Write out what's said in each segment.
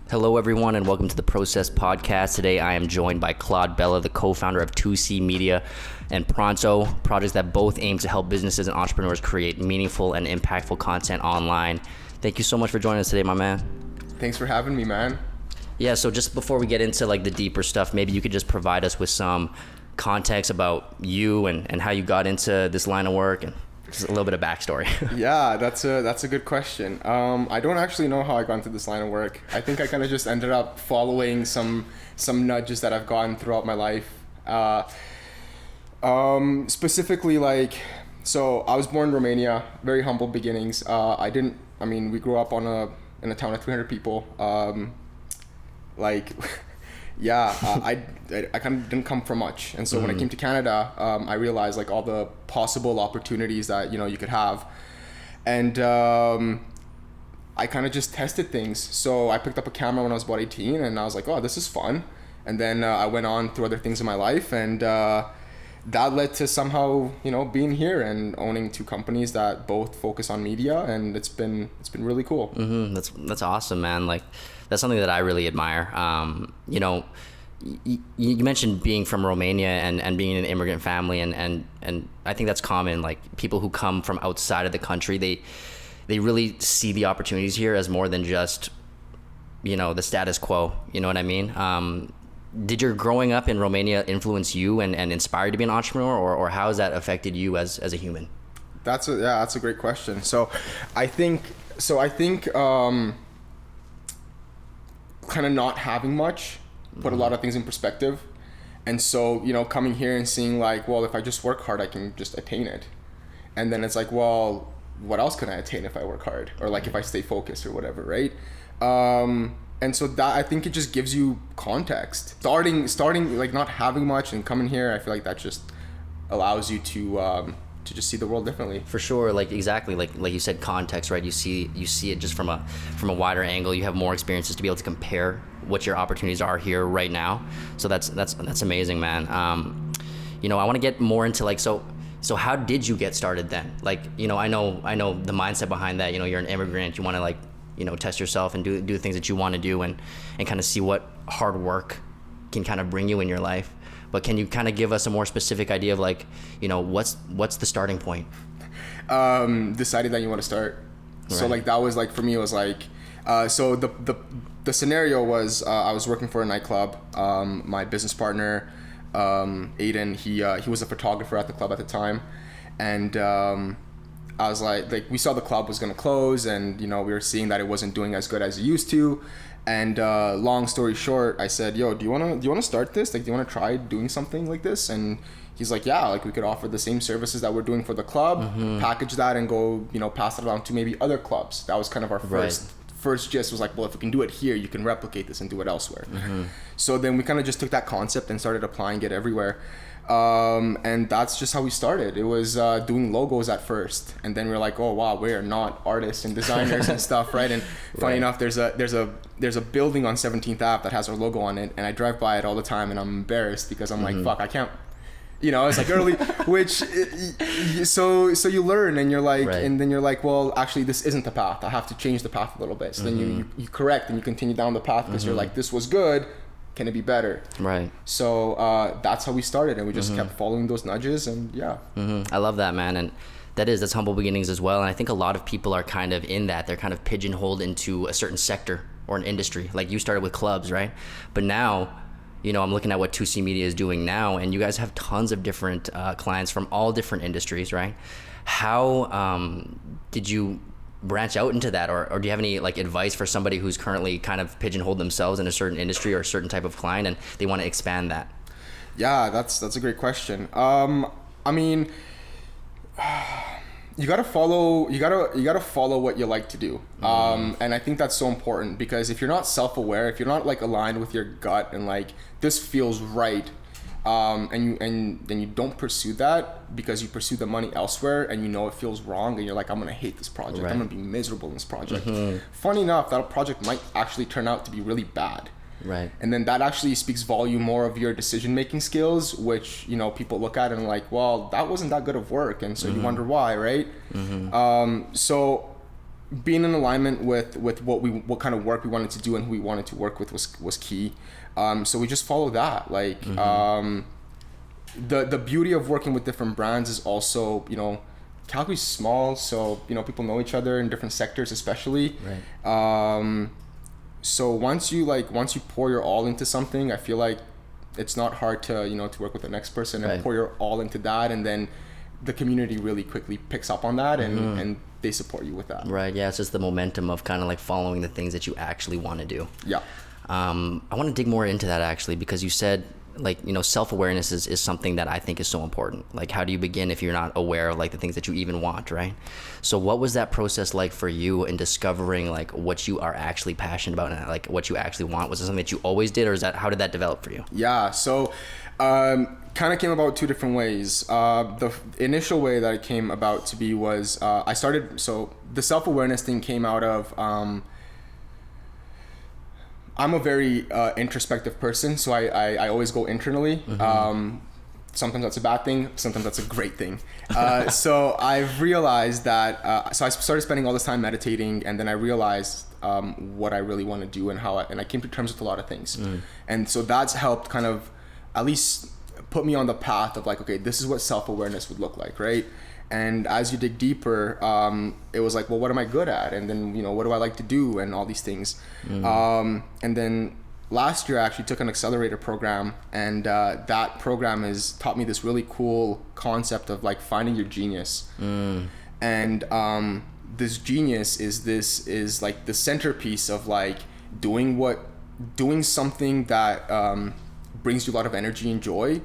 Hello, everyone, and welcome to the Process Podcast. Today, I am joined by Claude, the co-founder of 2C Media and Pronto, projects that both aim to help businesses and entrepreneurs create meaningful and impactful content online. Thank you so much for joining us today, my man. Thanks for having me, man. Yeah, so just before we get into like the deeper stuff, maybe you could just provide us with some context about you and how you got into this line of work and just a little bit of backstory. Yeah, that's a good question. I don't actually know how I got into this line of work. I think I kind of just ended up following some nudges that I've gotten throughout my life. Specifically, so I was born in Romania, very humble beginnings. We grew up in a town of 300 people. I kind of didn't come from much, and so when I came to Canada, I realized like all the possible opportunities that you could have, and I kind of just tested things. So I picked up a camera when I was about 18, and I was like, oh, this is fun. And then I went on through other things in my life, and that led to somehow being here and owning two companies that both focus on media, and it's been really cool. That's awesome, man. Like, that's something that I really admire. You mentioned being from Romania and being in an immigrant family, and I think that's common. Like, people who come from outside of the country, they really see the opportunities here as more than just the status quo. You know what I mean? Did your growing up in Romania influence you and inspire you to be an entrepreneur, or how has that affected you as a human? That's a great question. So I think kind of not having much put a lot of things in perspective, and so coming here and seeing like, well, if I just work hard I can just attain it, and then it's like, well, what else can I attain if I work hard, or like if I stay focused or whatever, right? And so that, I think it just gives you context. Starting like not having much and coming here, I feel like that just allows you to just see the world differently. For sure, like exactly, like you said, context, right? You see it just from a wider angle. You have more experiences to be able to compare what your opportunities are here right now. So that's amazing, man. I want to get more into like, so how did you get started then? Like, I know the mindset behind that. You're an immigrant. You want to like, test yourself and do things that you want to do and kind of see what hard work can kind of bring you in your life. But can you kind of give us a more specific idea of like, what's the starting point? Deciding that you want to start. Right. So like that was like, for me, it was like, so the scenario was, I was working for a nightclub. My business partner, Aiden, he was a photographer at the club at the time. And, I was like we saw the club was going to close, and we were seeing that it wasn't doing as good as it used to. And long story short, I said, yo, do you want to start this? Like, do you want to try doing something like this? And he's like, yeah, like we could offer the same services that we're doing for the club, package that and go, pass it around to maybe other clubs. That was kind of our first gist, was like, well, if we can do it here, you can replicate this and do it elsewhere. So then we kind of just took that concept and started applying it everywhere. And that's just how we started. It was doing logos at first, and then we were like, oh wow, we're not artists and designers and stuff, right? And funny enough, there's a building on 17th Ave that has our logo on it, and I drive by it all the time, and I'm embarrassed because I'm like, fuck, I can't. It's like early, so you learn, and you're like, and then you're like, well, actually, this isn't the path. I have to change the path a little bit. So then you correct and you continue down the path because you're like, this was good. Can it be better? Right. So that's how we started, and we just kept following those nudges, and yeah. I love that, man, and that's humble beginnings as well. And I think a lot of people are kind of in that. They're kind of pigeonholed into a certain sector or an industry. Like you started with clubs, right? But now, I'm looking at what 2C Media is doing now, and you guys have tons of different clients from all different industries, right? How did you branch out into that, or do you have any like advice for somebody who's currently kind of pigeonholed themselves in a certain industry or a certain type of client and they want to expand that? Yeah, that's a great question. You gotta follow what you like to do. And I think that's so important, because if you're not self-aware, if you're not like aligned with your gut and like this feels right, and then you don't pursue that because you pursue the money elsewhere, and it feels wrong, and you're like, I'm gonna hate this project. Right. I'm gonna be miserable in this project. Funny enough, that project might actually turn out to be really bad. Right. And then that actually speaks volume more of your decision making skills, which, you know, people look at and like, well, that wasn't that good of work, and so you wonder why, right? So being in alignment with what kind of work we wanted to do and who we wanted to work with was key. So we just follow that. Like the beauty of working with different brands is also, you know, Calgary's small, so, you know, people know each other in different sectors, especially. Right. So once you pour your all into something, I feel like it's not hard to, you know, to work with the next person and pour your all into that, and then the community really quickly picks up on that, and they support you with that. Right. Yeah. It's just the momentum of kind of like following the things that you actually want to do. Yeah. I want to dig more into that actually, because you said, like, you know, self-awareness is something that I think is so important. Like, how do you begin if you're not aware of like the things that you even want, right? So what was that process like for you in discovering like what you are actually passionate about and like what you actually want? Was it something that you always did, or how did that develop for you? Yeah. So kind of came about two different ways. The initial way that it came about to be was so the self-awareness thing came out of I'm a very introspective person, so I always go internally. Sometimes that's a bad thing, sometimes that's a great thing. So I've realized that, so I started spending all this time meditating, and then I realized what I really want to do and and I came to terms with a lot of things. And so that's helped kind of at least put me on the path of like, okay, this is what self-awareness would look like, right? And as you dig deeper, it was like, well, what am I good at? And then, you know, what do I like to do? And all these things. And then last year I actually took an accelerator program, and that program has taught me this really cool concept of like finding your genius. And this genius is like the centerpiece of like doing something that brings you a lot of energy and joy,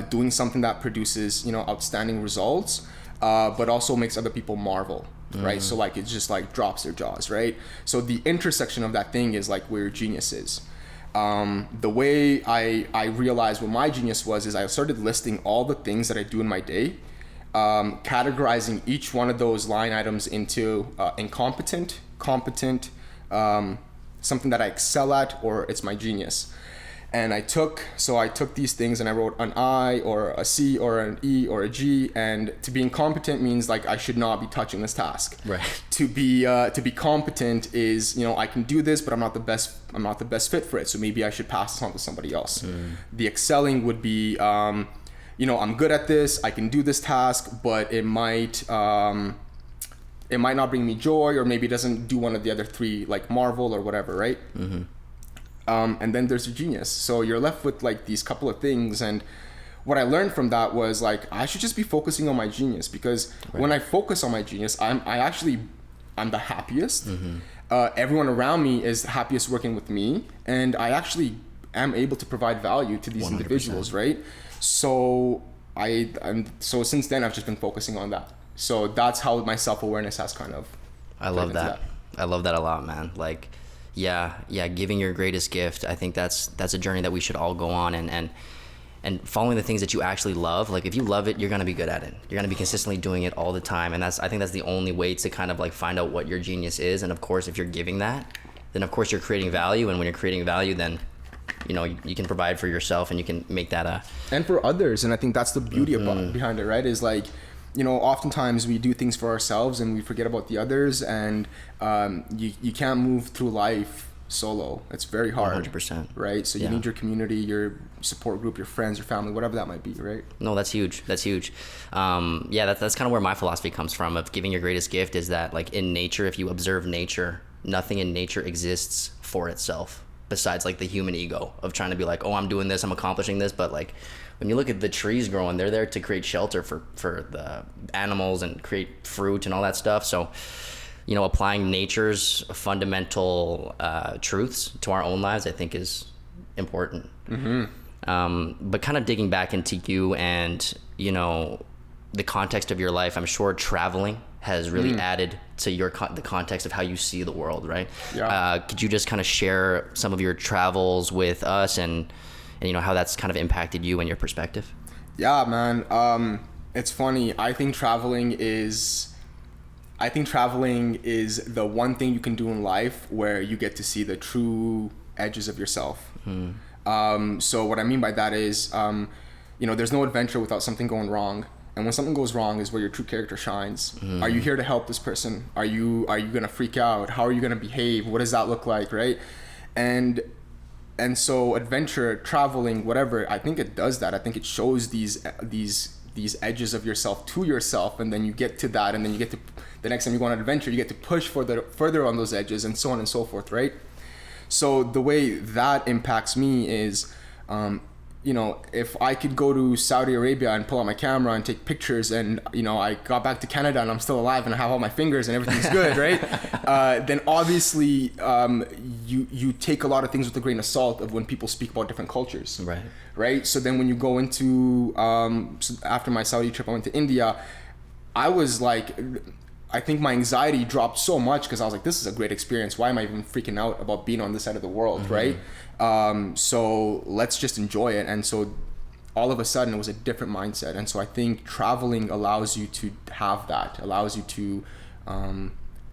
doing something that produces, you know, outstanding results, but also makes other people marvel, right? So like it just like drops their jaws, right? So the intersection of that thing is like where your genius is. The way I realized what my genius was is I started listing all the things that I do in my day, categorizing each one of those line items into incompetent, competent, something that I excel at, or it's my genius. And I took these things and I wrote an I or a C or an E or a G. And to be incompetent means like I should not be touching this task. Right. To be competent is, you know, I can do this, but I'm not the best fit for it. So maybe I should pass this on to somebody else. The excelling would be, you know, I'm good at this, I can do this task, but it might not bring me joy, or maybe it doesn't do one of the other three, like Marvel or whatever, right? And then there's your genius. So you're left with like these couple of things. And what I learned from that was like, I should just be focusing on my genius, because when I focus on my genius, I'm the happiest. Everyone around me is happiest working with me. And I actually am able to provide value to these 100%. Individuals, right? So so since then I've just been focusing on that. So that's how my self-awareness has kind of. I love that. I love that a lot, man. Like, yeah, giving your greatest gift. I think that's a journey that we should all go on, and following the things that you actually love. Like if you love it, you're gonna be good at it. You're gonna be consistently doing it all the time, and I think that's the only way to kind of like find out what your genius is. And of course, if you're giving that, then of course you're creating value, and when you're creating value, then you know you can provide for yourself and you can make that and for others. And I think that's the beauty behind it, right? Is like, you know, oftentimes we do things for ourselves and we forget about the others, and you can't move through life solo. It's very hard. 100%. Right? So you need your community, your support group, your friends, your family, whatever that might be, right? No, that's huge. That's huge. That's kind of where my philosophy comes from, of giving your greatest gift, is that like in nature, if you observe nature, nothing in nature exists for itself besides like the human ego of trying to be like, oh, I'm doing this, I'm accomplishing this. But like when you look at the trees growing, they're there to create shelter for the animals and create fruit and all that stuff. So, you know, applying nature's fundamental truths to our own lives, I think, is important. But kind of digging back into you and, you know, the context of your life, I'm sure traveling has really added to the context of how you see the world, right? Yeah. Could you just kind of share some of your travels with us and you know how that's kind of impacted you and your perspective? Yeah, man. It's funny. I think traveling is the one thing you can do in life where you get to see the true edges of yourself. So what I mean by that is, there's no adventure without something going wrong. And when something goes wrong is where your true character shines. Are you here to help this person? Are you gonna freak out? How are you gonna behave? What does that look like, right? And so adventure, traveling, whatever, I think it does that. I think it shows these edges of yourself to yourself, and then you get to that, and then you get to the next time you go on an adventure, you get to push further on those edges, and so on and so forth, right? So the way that impacts me is, if I could go to Saudi Arabia and pull out my camera and take pictures, and I got back to Canada and I'm still alive and I have all my fingers and everything's good, right? Then obviously you take a lot of things with a grain of salt of when people speak about different cultures, right? So then when you go into so after my Saudi trip, I went to India. I was like, I think my anxiety dropped so much because I was like, this is a great experience. Why am I even freaking out about being on this side of the world, right? So let's just enjoy it. And so all of a sudden it was a different mindset. And so I think traveling allows you to have that, allows you to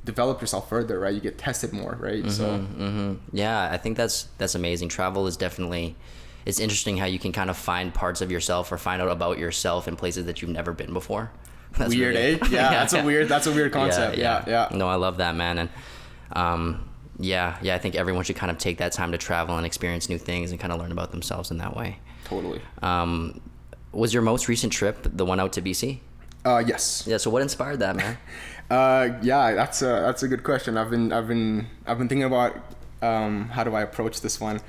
develop yourself further, right? You get tested more, right? Yeah, I think that's amazing. Travel is definitely, it's interesting how you can kind of find parts of yourself or find out about yourself in places that you've never been before. That's weird, really, eh? Yeah, that's a weird concept. Yeah. No, I love that, man. And I think everyone should kind of take that time to travel and experience new things and kind of learn about themselves in that way. Totally. Was your most recent trip the one out to BC? Yes. Yeah. So what inspired that, man? That's a good question. I've been thinking about how do I approach this one.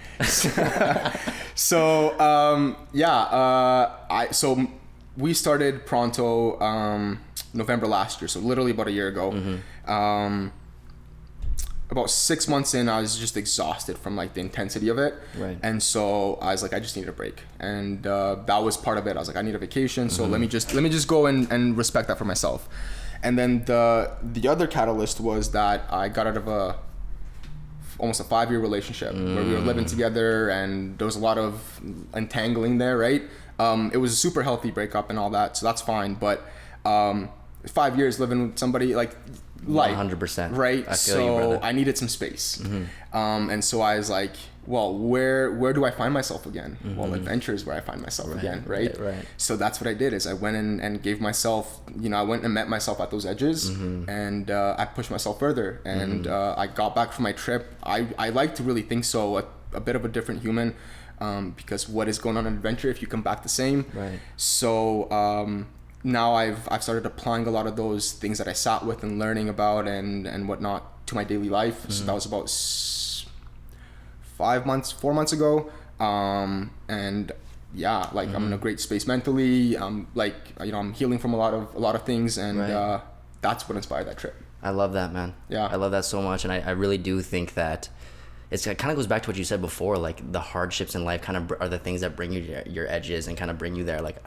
We started Pronto November last year, so literally about a year ago. About 6 months in, I was just exhausted from like the intensity of it, right? And so I was like, I just needed a break, and that was part of it. I was like, I need a vacation, so let me just go and respect that for myself. And then the other catalyst was that I got out of almost a 5-year relationship where we were living together, and there was a lot of entangling there, right? It was a super healthy breakup and all that, so that's fine. But 5 years living with somebody, like, life, 100%, right? I feel you, brother. I needed some space, and so I was like, well, where do I find myself again? Well, adventure is where I find myself again, right? So that's what I did. Is I went in and gave myself, I went and met myself at those edges, and I pushed myself further, and I got back from my trip. I like to really think so, a bit of a different human. Because what is going on in adventure if you come back the same? Right. So now I've started applying a lot of those things that I sat with and learning about and whatnot to my daily life. So that was about 4 months ago. And yeah, like I'm in a great space mentally. I'm healing from a lot of things, and that's what inspired that trip. I love that, man. Yeah, I love that so much, and I really do think that. It kind of goes back to what you said before, like the hardships in life kind of are the things that bring you to your edges and kind of bring you there. Like,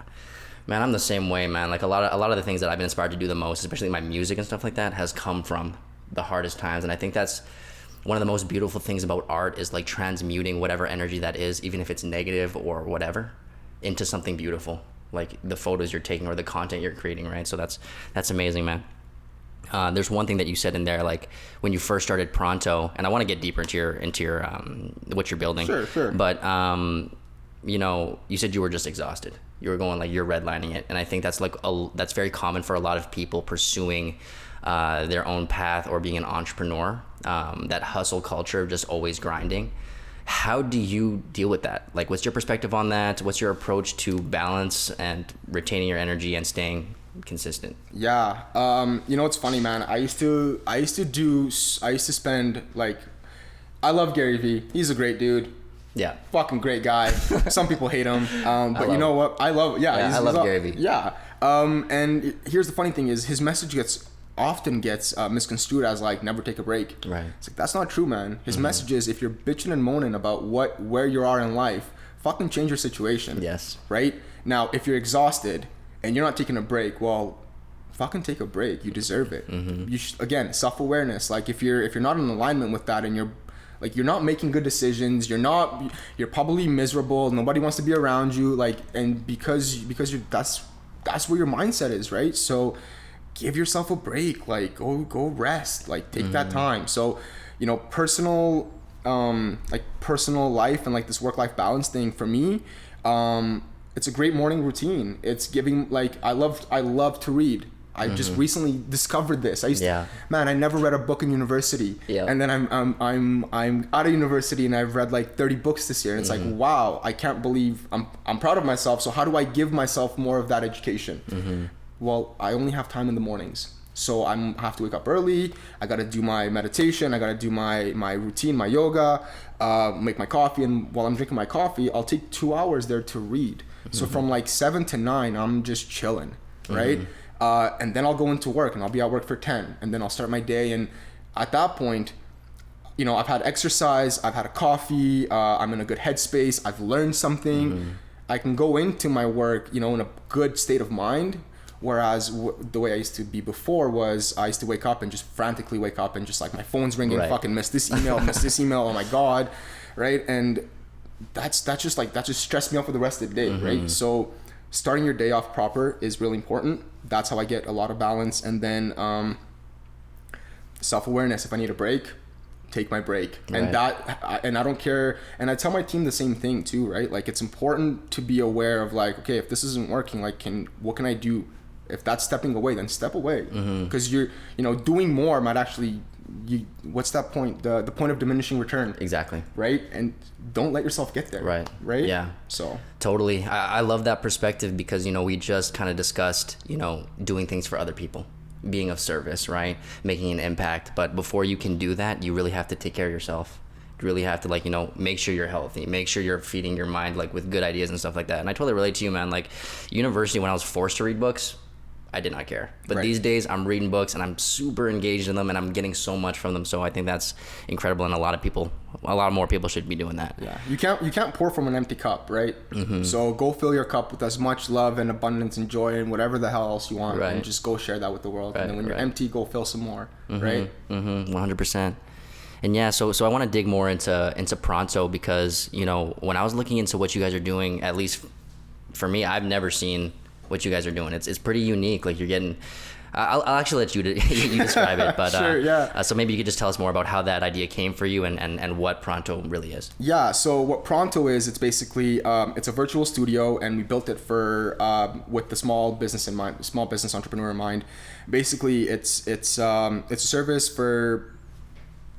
man, I'm the same way, man. Like a lot of the things that I've been inspired to do the most, especially my music and stuff like that, has come from the hardest times. And I think that's one of the most beautiful things about art, is like transmuting whatever energy that is, even if it's negative or whatever, into something beautiful, like the photos you're taking or the content you're creating, right? So that's amazing, man. There's one thing that you said in there, like when you first started Pronto, and I want to get deeper into your what you're building. Sure. But you said you were just exhausted. You were going, like, you're redlining it, and I think that's that's very common for a lot of people pursuing their own path or being an entrepreneur. That hustle culture of just always grinding. How do you deal with that? Like, what's your perspective on that? What's your approach to balance and retaining your energy and staying consistent? Yeah. It's funny, man. I used to spend, like, I love Gary Vee. He's a great dude. Yeah. Fucking great guy. Some people hate him. But you know what? I love, I love Gary Vee. Yeah. And here's the funny thing is his message often gets misconstrued as like, never take a break. Right. It's like, that's not true, man. His message is, if you're bitching and moaning about where you are in life, fucking change your situation. Yes. Right? Now, if you're exhausted and you're not taking a break, well, fucking take a break. You deserve it. You again, self-awareness. Like, if you're not in alignment with that, and you're not making good decisions, you're probably miserable, nobody wants to be around you, like, and because you're that's where your mindset is, right? So give yourself a break, like go rest, like take that time. So, personal like personal life and like this work-life balance thing for me, it's a great morning routine. It's giving, like, I love to read. I just recently discovered this. I never read a book in university. And then I'm out of university and I've read like 30 books this year. And it's like, wow, I can't believe I'm proud of myself. So how do I give myself more of that education? Well, I only have time in the mornings. So I have to wake up early. I got to do my meditation. I got to do my routine, my yoga, make my coffee. And while I'm drinking my coffee, I'll take 2 hours there to read. So from like 7 to 9, I'm just chilling, right? And then I'll go into work and I'll be at work for 10. And then I'll start my day. And at that point, you know, I've had exercise, I've had a coffee, I'm in a good headspace, I've learned something. I can go into my work, you know, in a good state of mind. Whereas the way I used to be before was I used to wake up and just frantically wake up and just like my phone's ringing, fucking miss this email, oh my God, right? And that just stressed me out for the rest of the day, right? So starting your day off proper is really important. That's how I get a lot of balance. And then self-awareness. If I need a break, take my break. And I don't care. And I tell my team the same thing too, right? Like, it's important to be aware of like, okay, if this isn't working, like, what can I do? If that's stepping away, then step away. Because you're, you know, doing more might actually, what's that point? The point of diminishing return. Exactly. Right? And don't let yourself get there. Right? Yeah. So. Totally. I love that perspective because, you know, we just kind of discussed, you know, doing things for other people, being of service, right? Making an impact. But before you can do that, you really have to take care of yourself. You really have to, like, you know, make sure you're healthy, make sure you're feeding your mind, like, with good ideas and stuff like that. And I totally relate to you, man. Like, university, when I was forced to read books, I did not care. But these days I'm reading books and I'm super engaged in them and I'm getting so much from them. So I think that's incredible. And a lot more people should be doing that. Yeah. You can't pour from an empty cup, right? So go fill your cup with as much love and abundance and joy and whatever the hell else you want. And just go share that with the world. And then when you're empty, go fill some more. Right? 100%. And yeah, so I want to dig more into Pronto because, you know, when I was looking into what you guys are doing, at least for me, I've never seen what you guys are doing. It's pretty unique. Like, you're getting, I'll actually let you you describe it, but sure, yeah. So maybe you could just tell us more about how that idea came for you and what Pronto really is. Yeah. So what Pronto is, it's basically it's a virtual studio, and we built it for with the small business in mind, small business entrepreneur in mind. Basically, it's a service for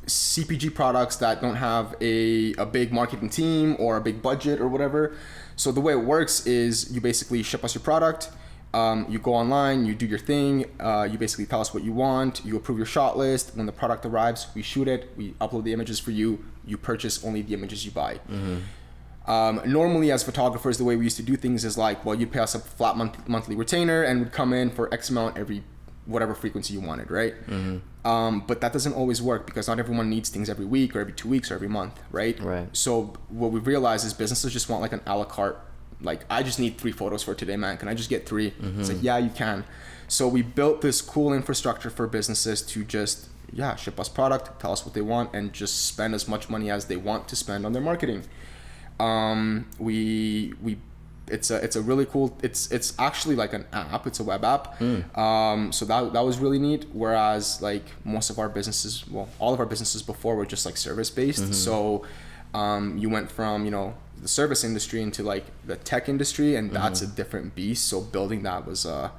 CPG products that don't have a big marketing team or a big budget or whatever. So the way it works is you basically ship us your product, you go online, you do your thing, you basically tell us what you want, you approve your shot list. When the product arrives, we shoot it, we upload the images for you, you purchase only the images you buy. Normally as photographers, the way we used to do things is like, well, you'd pay us a flat monthly retainer and would come in for X amount every whatever frequency you wanted, right? But that doesn't always work because not everyone needs things every week or every 2 weeks or every month, right? So what we realized is businesses just want like an a la carte. Like, I just need 3 photos for today, man. Can I just get 3? It's like, yeah, you can. So we built this cool infrastructure for businesses to just, ship us product, tell us what they want, and just spend as much money as they want to spend on their marketing. It's a really cool, it's actually like an app, it's a web app. So that was really neat. Whereas like most of our businesses, well, all of our businesses before were just like service based. So you went from, you know, the service industry into like the tech industry, and that's a different beast. So building that was a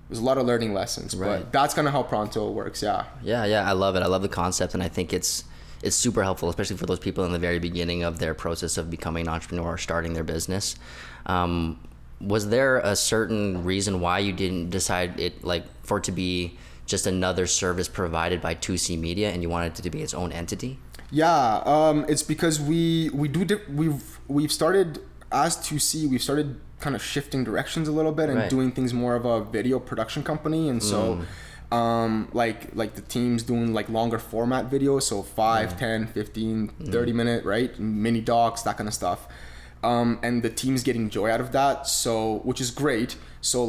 lot of learning lessons, but that's kind of how Pronto works. Yeah, I love it. I love the concept, and I think it's super helpful, especially for those people in the very beginning of their process of becoming an entrepreneur or starting their business. Was there a certain reason why you didn't decide it, like, for it to be just another service provided by 2C Media and you wanted it to be its own entity? Yeah, it's because we've started as 2C, we've started kind of shifting directions a little bit and doing things more of a video production company, and so like the team's doing like longer format videos, so 5, 10, 15, 30 minute, right? Mini docs, that kind of stuff. And the team's getting joy out of that, so, which is great. So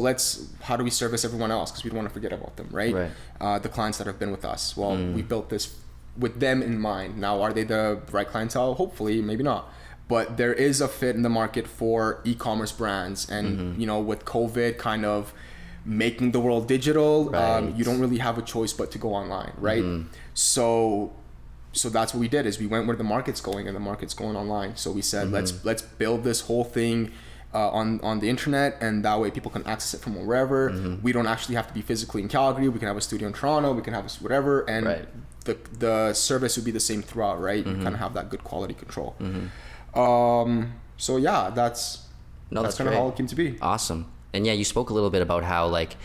how do we service everyone else? Because we don't want to forget about them, right? The clients that have been with us. Well, we built this with them in mind. Now, are they the right clientele? Hopefully, maybe not. But there is a fit in the market for e-commerce brands. And, you know, with COVID kind of making the world digital, you don't really have a choice but to go online, right? So so that's what we did, is we went where the market's going, and the market's going online. So we said, let's build this whole thing on the internet, and that way people can access it from wherever. We don't actually have to be physically in Calgary. We can have a studio in Toronto. We can have whatever, and the service would be the same throughout, right? You kind of have that good quality control. So yeah, that's kind of how it came to be. Awesome. And yeah, you spoke a little bit about how like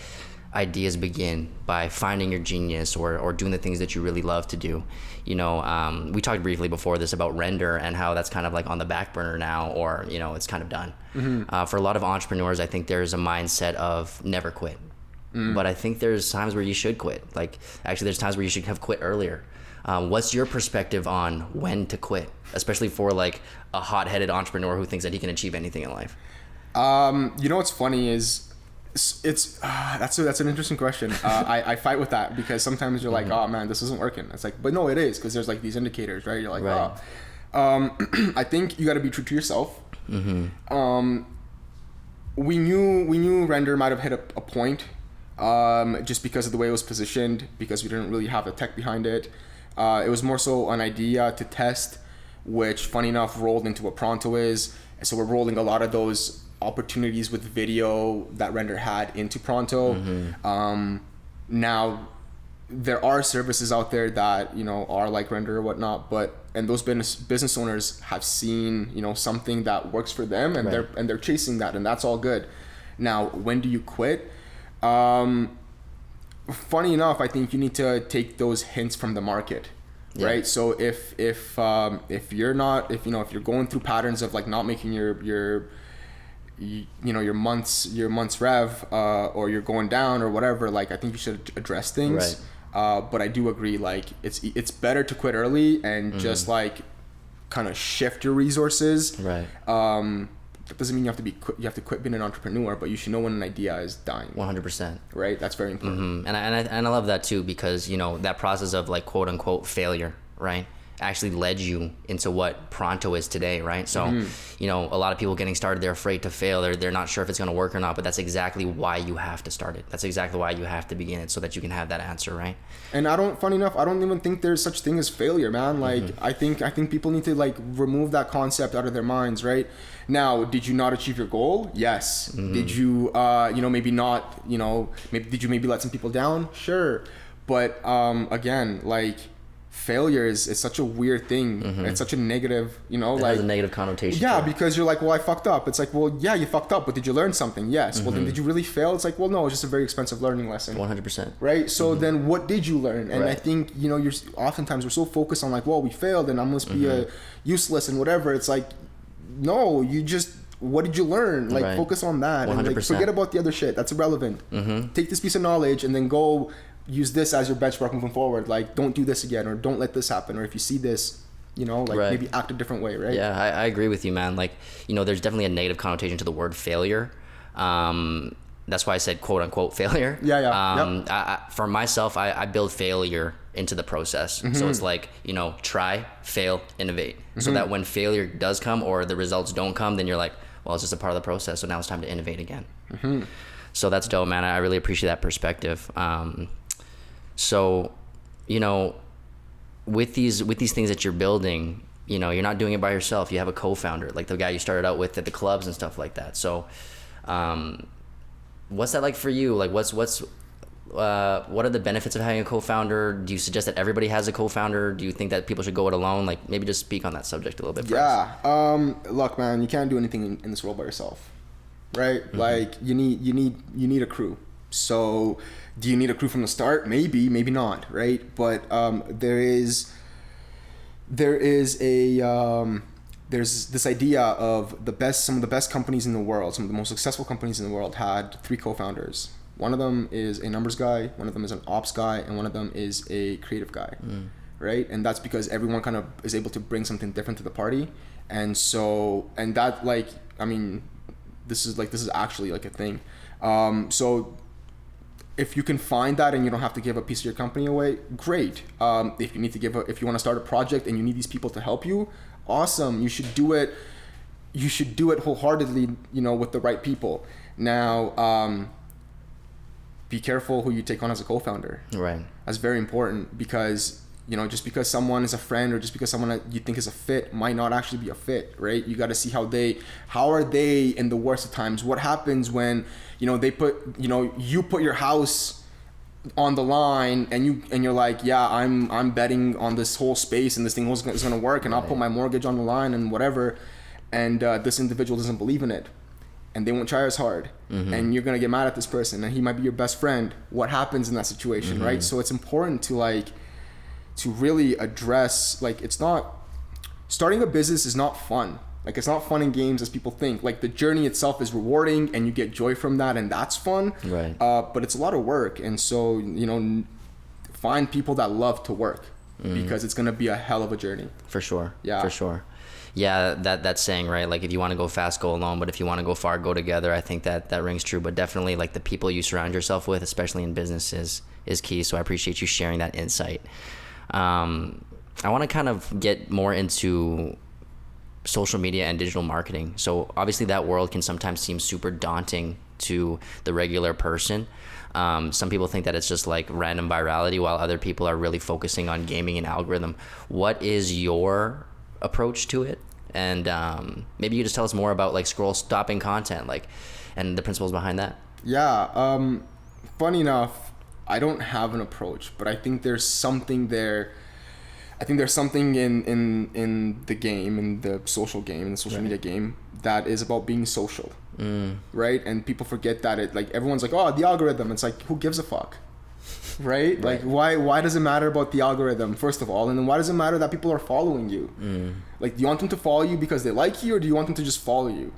ideas begin by finding your genius or doing the things that you really love to do. You know, we talked briefly before this about render and how that's kind of like on the back burner now, or, you know, it's kind of done. For a lot of entrepreneurs, I think there's a mindset of never quit. But I think there's times where you should quit. Like, actually, there's times where you should have quit earlier. What's your perspective on when to quit, especially for like a hot-headed entrepreneur who thinks that he can achieve anything in life? You know what's funny is, that's an interesting question. I fight with that, because sometimes you're like, oh man, this isn't working. It's like, but no, it is, because there's like these indicators, right? You're like, I think you got to be true to yourself. We knew render might have hit a point, just because of the way it was positioned, because we didn't really have the tech behind it. It was more so an idea to test, which funny enough rolled into what Pronto is. And so we're rolling a lot of those opportunities with video that render had into Pronto. Now there are services out there that, you know, are like render or whatnot, and those business owners have seen, you know, something that works for them, and they're chasing that, and that's all good. Now, when do you quit? Funny enough, I think you need to take those hints from the market. Right. So if you're going through patterns of like not making your month's rev, or you're going down or whatever, like I think you should address things. But I do agree, like it's better to quit early and just like kind of shift your resources. That doesn't mean you have to quit being an entrepreneur, but you should know when an idea is dying. 100%. Right? That's very important. And I love that too, because, you know, that process of like quote unquote failure, right, actually led you into what Pronto is today, right? So, you know, a lot of people getting started, they're afraid to fail. They're not sure if it's going to work or not, but that's exactly why you have to start it. That's exactly why you have to begin it, so that you can have that answer, right? And funny enough, I don't even think there's such thing as failure, man. Like, I think people need to like remove that concept out of their minds, right? Now, did you not achieve your goal? Yes. Did you, maybe not, did you maybe let some people down? Sure. But again, like, failure is such a weird thing. It's such a negative, it has a negative connotation. Yeah, because you're like, well, I fucked up. It's like, well, yeah, you fucked up, but did you learn something? Yes. Well, then did you really fail? It's like, well, no, it's just a very expensive learning lesson. 100%. Right? So then what did you learn? And I think, oftentimes we're so focused on like, well, we failed and I must be useless and whatever. It's like, no, what did you learn? Like, focus on that. 100%. And like, forget about the other shit. That's irrelevant. Take this piece of knowledge and then go use this as your benchmark moving forward. Like, don't do this again, or don't let this happen, or if you see this, maybe act a different way, right? Yeah, I agree with you, man. Like, there's definitely a negative connotation to the word failure. That's why I said quote unquote failure. For myself, I build failure into the process. So it's like, try, fail, innovate. So that when failure does come or the results don't come, then you're like, well, it's just a part of the process. So now it's time to innovate again. So that's dope, man. I really appreciate that perspective. So, with these things that you're building, you're not doing it by yourself. You have a co-founder, like the guy you started out with at the clubs and stuff like that. So, what's that like for you? Like, what are the benefits of having a co-founder? Do you suggest that everybody has a co-founder? Do you think that people should go it alone? Like, maybe just speak on that subject a little bit for us. Look, man, you can't do anything in this world by yourself, right? Like, you need a crew. So, do you need a crew from the start? Maybe not, right? But there's this idea of some of the best companies in the world, some of the most successful companies in the world had 3 co-founders. One of them is a numbers guy, one of them is an ops guy, and one of them is a creative guy, right? And that's because everyone kind of is able to bring something different to the party. And so, and that, like, I mean, this is actually like a thing. So if you can find that and you don't have to give a piece of your company away, great. If you want to start a project and you need these people to help you, awesome. You should do it wholeheartedly, with the right people. Now, be careful who you take on as a co-founder. Right. That's very important, because You know, just because someone is a friend or just because someone that you think is a fit might not actually be a fit, right? You got to see how are they in the worst of times? What happens when, you know, you put your house on the line and you're like, yeah, I'm betting on this whole space and this thing is going to work, and I'll put my mortgage on the line and whatever. And this individual doesn't believe in it, and they won't try as hard, and you're going to get mad at this person, and he might be your best friend. What happens in that situation, right? So it's important to really address, like, it's not, starting a business is not fun. Like, it's not fun in games as people think. Like, the journey itself is rewarding and you get joy from that, and that's fun. Right. But it's a lot of work. And so, you know, find people that love to work, because it's going to be a hell of a journey. For sure. Yeah. For sure. Yeah, that saying, right? Like, if you want to go fast, go alone. But if you want to go far, go together. I think that rings true. But definitely, like, the people you surround yourself with, especially in business, is key. So I appreciate you sharing that insight. I want to kind of get more into social media and digital marketing. So obviously that world can sometimes seem super daunting to the regular person. Some people think that it's just like random virality, while other people are really focusing on gaming and algorithm. What is your approach to it? And maybe you just tell us more about like scroll stopping content, like, and the principles behind that. Yeah. Funny enough, I don't have an approach, but I think there's something there. I think there's something in the game, in the social game, in the social media game, that is about being social, right? And people forget that everyone's like, oh, the algorithm. It's like, who gives a fuck, right? Like, why does it matter about the algorithm, first of all? And then why does it matter that people are following you? Like, do you want them to follow you because they like you, or do you want them to just follow you?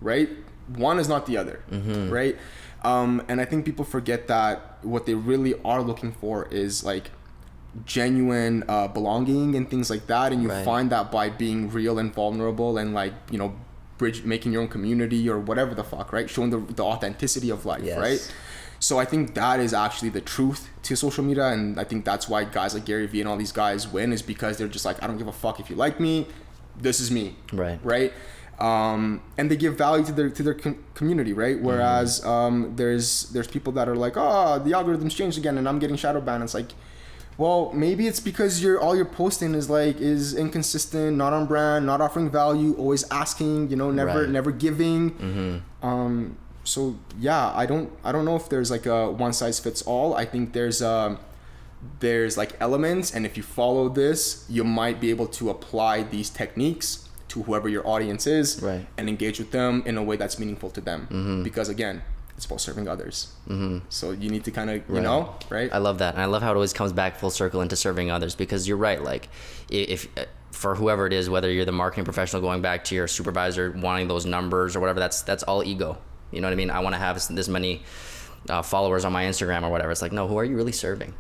Right? One is not the other, right? And I think people forget that what they really are looking for is like genuine belonging and things like that, and you find that by being real and vulnerable and, like, you know, making your own community or whatever the fuck, right? Showing the authenticity of life, right? So I think that is actually the truth to social media, and I think that's why guys like Gary Vee and all these guys win, is because they're just like, I don't give a fuck if you like me, this is me, right? And they give value to their community, right? Whereas there's people that are like, oh, the algorithm's changed again and I'm getting shadow banned. It's like, well, maybe it's because all you're posting is inconsistent, not on brand, not offering value, always asking, you know, never giving. So yeah, I don't know if there's like a one size fits all. I think there's like elements, and if you follow this, you might be able to apply these techniques to whoever your audience is, and engage with them in a way that's meaningful to them. Because again, it's about serving others. So you need to kind of, you know, right? I love that. And I love how it always comes back full circle into serving others, because you're right. Like, if for whoever it is, whether you're the marketing professional going back to your supervisor wanting those numbers or whatever, that's all ego. You know what I mean? I want to have this many followers on my Instagram or whatever. It's like, no, who are you really serving?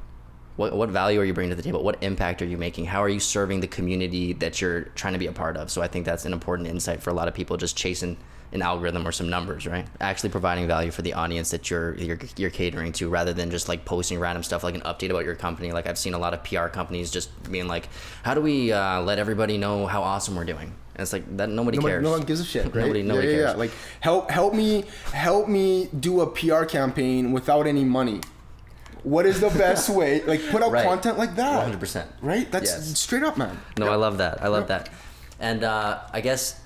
What value are you bringing to the table? What impact are you making? How are you serving the community that you're trying to be a part of? So I think that's an important insight for a lot of people, just chasing an algorithm or some numbers, right? Actually providing value for the audience that you're catering to, rather than just like posting random stuff like an update about your company. Like, I've seen a lot of PR companies just being like, how do we let everybody know how awesome we're doing? And it's like that nobody cares. No one gives a shit, right? Nobody cares. Yeah. Like, help me do a PR campaign without any money. What is the best way? Like, put out content like that. 100%. Right? That's straight up, man. No, I love that. I love that. And I guess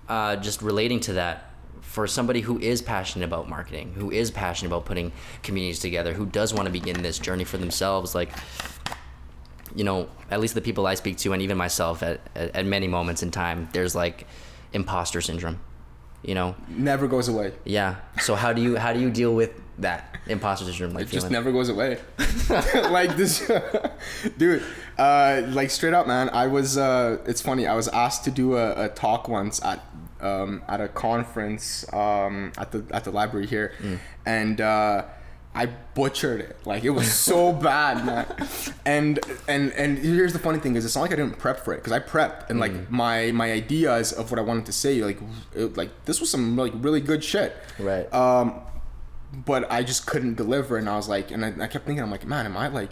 just relating to that, for somebody who is passionate about marketing, who is passionate about putting communities together, who does want to begin this journey for themselves, like, you know, at least the people I speak to, and even myself at many moments in time, there's like imposter syndrome, you know? Never goes away. Yeah. So how do you deal with that imposter syndrome? Like, it just never goes away. Like this, dude, like straight up, man. I was, it's funny. I was asked to do a talk once at a conference, at the library here. And, I butchered it. Like, it was so bad, man. And here's the funny thing is, it's not like I didn't prep for it, because I prepped, and like my ideas of what I wanted to say, like this was some like really good shit. Right. But I just couldn't deliver, and I was like, and I kept thinking, I'm like, man, am I like,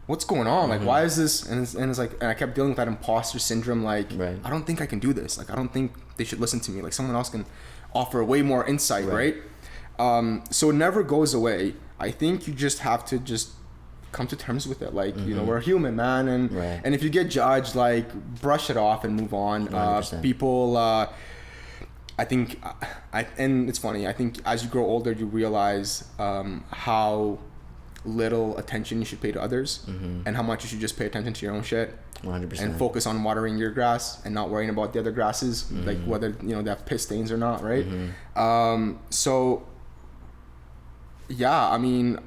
what's going on? Like, why is this? And it's like, and I kept dealing with that imposter syndrome. Like, I don't think I can do this. Like, I don't think they should listen to me. Like, someone else can offer way more insight, right? So it never goes away. I think you just have to just come to terms with it. Like, you know, we're human, man. And, Right. and if you get judged, like, brush it off and move on. 100%. People, I think, and it's funny, I think as you grow older, you realize how little attention you should pay to others, and how much you should just pay attention to your own shit. 100%. And focus on watering your grass and not worrying about the other grasses, like whether, you know, they have piss stains or not, right? So, yeah, I mean,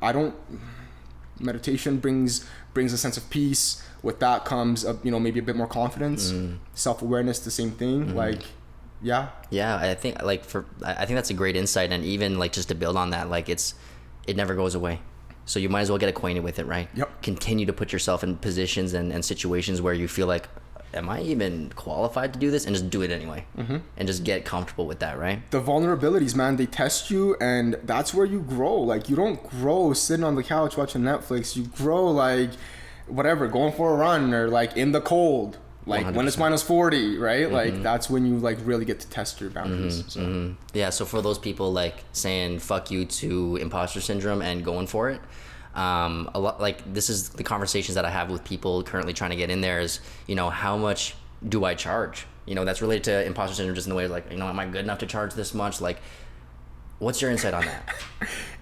meditation brings a sense of peace. With that comes, you know, maybe a bit more confidence, self-awareness, the same thing. Like, yeah. Yeah, I think that's a great insight, and even like just to build on that, like it never goes away. So you might as well get acquainted with it, right? Yep. Continue to put yourself in positions and situations where you feel like, am I even qualified to do this? And just do it anyway. And just get comfortable with that, right? The vulnerabilities, man, they test you, and that's where you grow. Like, you don't grow sitting on the couch watching Netflix. You grow, like, whatever, going for a run, or like in the cold. Like 100%. When it's minus 40, right? Like, that's when you like really get to test your boundaries. Yeah, so for those people like saying fuck you to imposter syndrome and going for it, a lot, like, this is the conversations that I have with people currently trying to get in there is, you know, how much do I charge? You know, that's related to imposter syndrome just in the way like, you know, am I good enough to charge this much? Like, what's your insight on that?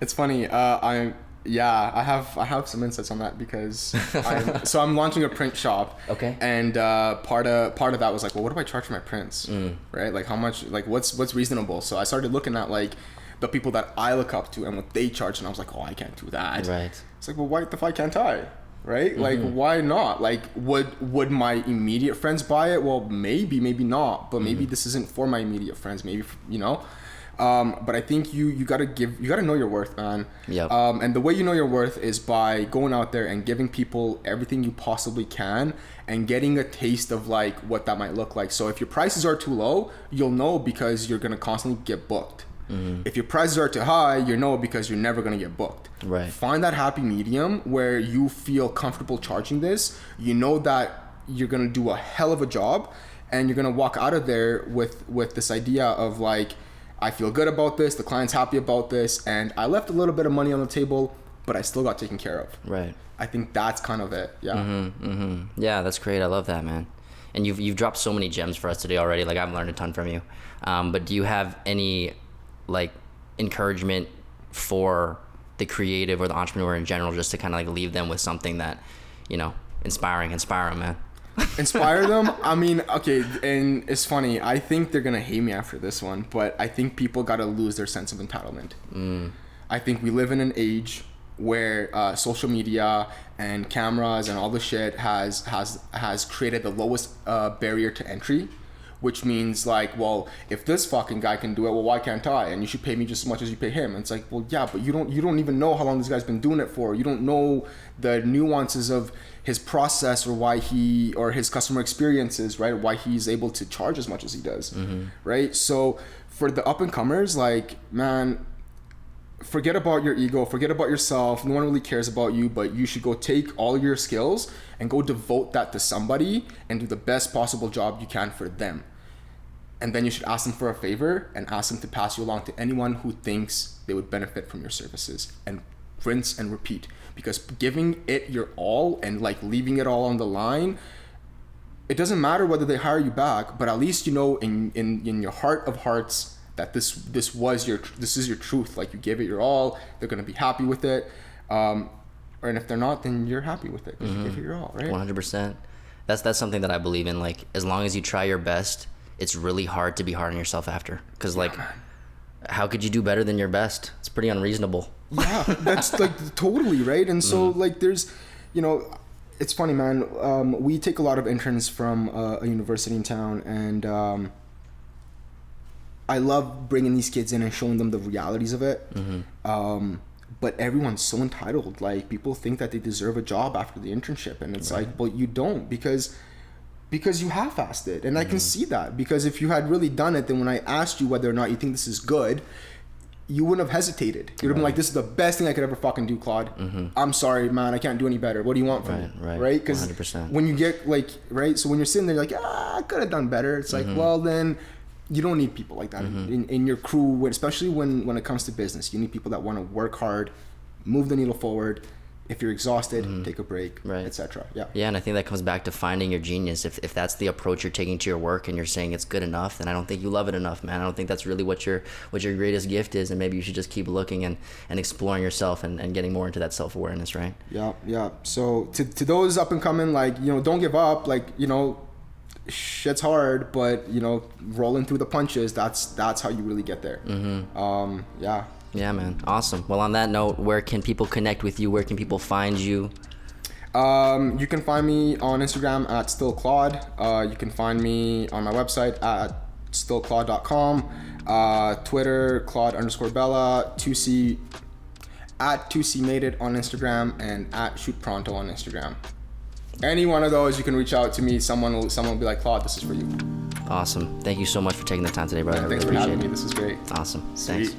It's funny. I have some insights on that because I'm launching a print shop. Okay. And part of that was like, well, what do I charge for my prints? Right? Like, how much? Like, what's reasonable? So I started looking at like the people that I look up to and what they charge, and I was like, oh, I can't do that. Right. It's like, well, why the fuck can't I? Right? Like, why not? Like, would my immediate friends buy it? Well, maybe not. But maybe this isn't for my immediate friends. Maybe, you know. But I think you gotta know your worth, man. Yep. And the way you know your worth is by going out there and giving people everything you possibly can and getting a taste of like what that might look like. So if your prices are too low, you'll know because you're gonna constantly get booked. If your prices are too high, you know because you're never gonna get booked. Right. Find that happy medium where you feel comfortable charging this. You know that you're gonna do a hell of a job, and you're gonna walk out of there with this idea of like, I feel good about this, the client's happy about this, and I left a little bit of money on the table, but I still got taken care of. Right. I think that's kind of it. Yeah. Yeah, that's great. I love that, man. And you've dropped so many gems for us today already. Like, I've learned a ton from you. But do you have any like encouragement for the creative or the entrepreneur in general, just to kind of like leave them with something that, you know, inspire them, man? Inspire them? I mean, okay, and it's funny, I think they're gonna hate me after this one, but I think people gotta lose their sense of entitlement. I think we live in an age where social media and cameras and all the shit has created the lowest barrier to entry, which means like, well, if this fucking guy can do it, well, why can't I? And you should pay me just as much as you pay him. And it's like, well, yeah, but you don't even know how long this guy's been doing it for. You don't know the nuances of his process, or why his customer experiences, right? Why he's able to charge as much as he does, right? So for the up and comers, like, man, forget about your ego, forget about yourself. No one really cares about you, but you should go take all your skills and go devote that to somebody and do the best possible job you can for them. And then you should ask them for a favor and ask them to pass you along to anyone who thinks they would benefit from your services, and rinse and repeat. Because giving it your all and like leaving it all on the line, it doesn't matter whether they hire you back, but at least you know in your heart of hearts that this is your truth. Like, you gave it your all, they're gonna be happy with it. And if they're not, then you're happy with it because you gave it your all, right? 100%. That's something that I believe in. Like, as long as you try your best, it's really hard to be hard on yourself after. Because like, how could you do better than your best? It's pretty unreasonable. Yeah, that's like totally right. And so like, there's, you know, it's funny, man. We take a lot of interns from a university in town, and I love bringing these kids in and showing them the realities of it. But everyone's so entitled. Like, people think that they deserve a job after the internship, and it's like, well, you don't, because you half-assed it. And I can see that, because if you had really done it, then when I asked you whether or not you think this is good, you wouldn't have hesitated. You'd have been like, this is the best thing I could ever fucking do, Claude. I'm sorry, man, I can't do any better. What do you want from me? Right? Because 100%. when you get like, right? So when you're sitting there, you're like, I could have done better. It's like, well, then you don't need people like that in your crew, especially when it comes to business. You need people that want to work hard, move the needle forward, If you're exhausted, take a break, Right. etc. Yeah. Yeah, and I think that comes back to finding your genius. If that's the approach you're taking to your work and you're saying it's good enough, then I don't think you love it enough, man. I don't think that's really what your greatest gift is, and maybe you should just keep looking and exploring yourself and getting more into that self-awareness, right? Yeah. So to those up and coming, like, you know, don't give up. Like, you know, shit's hard, but, you know, rolling through the punches, that's how you really get there. Yeah. Yeah, man. Awesome. Well, on that note, where can people connect with you? Where can people find you? You can find me on Instagram at still Claude. You can find me on my website at stillclaude.com. Twitter, Claude_Bella, 2C at 2C Made It on Instagram, and at Shoot Pronto on Instagram. Any one of those, you can reach out to me. Someone will be like, Claude, this is for you. Awesome. Thank you so much for taking the time today, brother. Thanks for having me. This is great. Awesome. Sweet. Thanks.